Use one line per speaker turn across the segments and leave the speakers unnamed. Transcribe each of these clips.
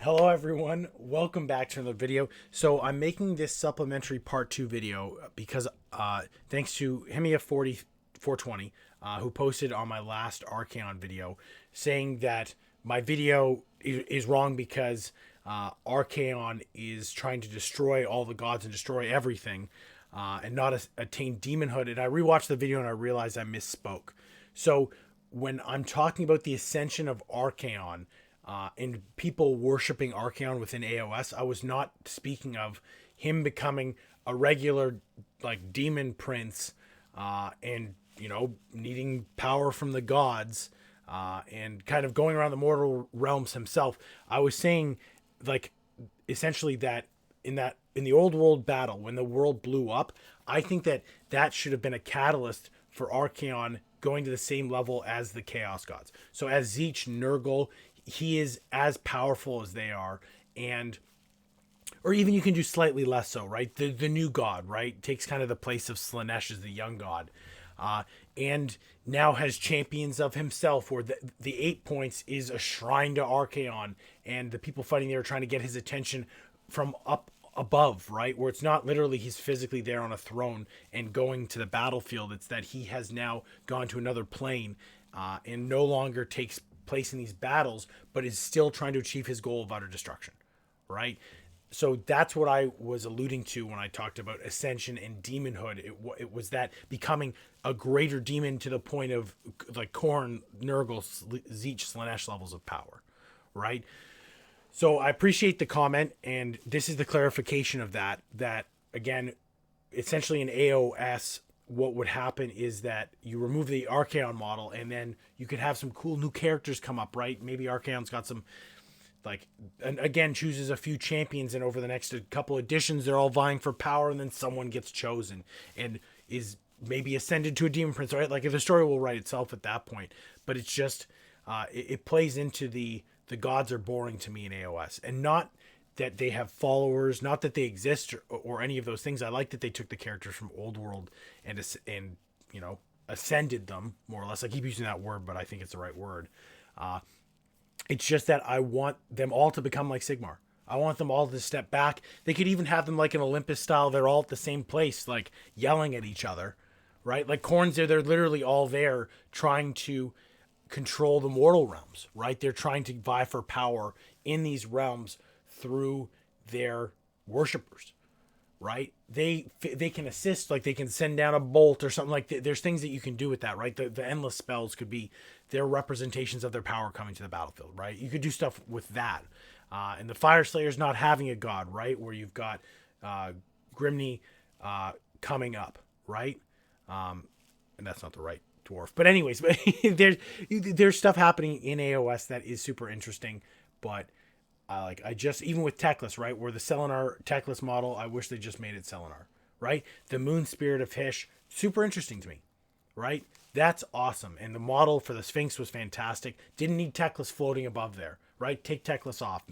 Hello everyone, welcome back to another video. So I'm making this supplementary part 2 video because thanks to Hemia40420 who posted on my last Archaon video saying that my video is wrong because Archaon is trying to destroy all the gods and destroy everything and not attain demonhood. And I rewatched the video and I realized I misspoke. So when I'm talking about the ascension of Archaon, and people worshiping Archaon within AoS, I was not speaking of him becoming a regular like demon prince and needing power from the gods and kind of going around the mortal realms himself. I was saying like essentially that in the old world battle when the world blew up, I think that should have been a catalyst for Archaon going to the same level as the Chaos Gods. So as Zeech, Nurgle, he is as powerful as they are, or even you can do slightly less so, right? The new god, right, takes kind of the place of Slaanesh as the young god, and now has champions of himself, where the 8 points is a shrine to Archaon, and the people fighting there are trying to get his attention from up above, right, where it's not literally he's physically there on a throne and going to the battlefield. It's that he has now gone to another plane and no longer takes place in these battles, but is still trying to achieve his goal of utter destruction, right? So that's what I was alluding to when I talked about ascension and demonhood. It was that becoming a greater demon to the point of like Khorne, Nurgle, Zeech, Slaanesh levels of power, right? So I appreciate the comment, and this is the clarification of that again, essentially in AoS, what would happen is that you remove the Archaon model and then you could have some cool new characters come up, right? Maybe Archaon's got some, like, and again, chooses a few champions, and over the next couple editions, they're all vying for power, and then someone gets chosen and is maybe ascended to a demon prince, right? Like, if the story will write itself at that point, but it's just, it plays into the gods are boring to me in AoS, and not that they have followers, not that they exist or any of those things. I like that they took the characters from Old World and ascended them, more or less. I keep using that word, but I think it's the right word. It's just that I want them all to become like Sigmar. I want them all to step back. They could even have them like an Olympus style. They're all at the same place, like yelling at each other, right? Like Khorne's there. They're literally all there trying to control the mortal realms, right? They're trying to vie for power in these realms through their worshippers, right? They can assist, like they can send down a bolt or something, like there's things that you can do with that, right? The endless spells could be their representations of their power coming to the battlefield, right? You could do stuff with that. And the Fire Slayer's not having a god, right? Where you've got Grimny coming up, right? And that's not the right dwarf. But anyways, there's stuff happening in AoS that is super interesting, but I just, even with Teclis, right, where the Selenar Teclis model, I wish they just made it Selenar, right? The Moon Spirit of Hysh, super interesting to me, right? That's awesome. And the model for the Sphinx was fantastic. Didn't need Teclis floating above there, right? Take Teclis off,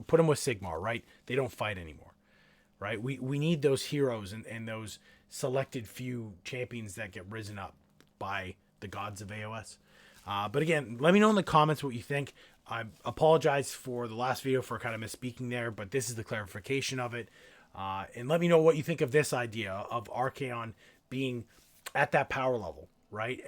put him with Sigmar, right? They don't fight anymore, right? We need those heroes and those selected few champions that get risen up by the gods of AoS. But again, let me know in the comments what you think. I apologize for the last video for kind of misspeaking there, but this is the clarification of it. And let me know what you think of this idea of Archaon being at that power level, right?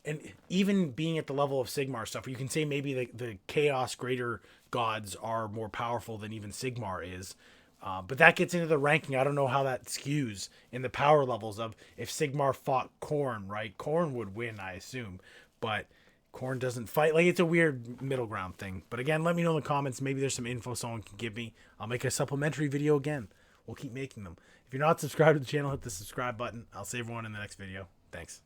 And even being at the level of Sigmar stuff, where you can say maybe the Chaos greater gods are more powerful than even Sigmar is. But that gets into the ranking. I don't know how that skews in the power levels of if Sigmar fought Khorne, right? Khorne would win, I assume, but Khorne doesn't fight. Like, it's a weird middle ground thing. But again, let me know in the comments. Maybe there's some info someone can give me. I'll make a supplementary video again. We'll keep making them. If you're not subscribed to the channel, hit the subscribe button. I'll see everyone in the next video. Thanks.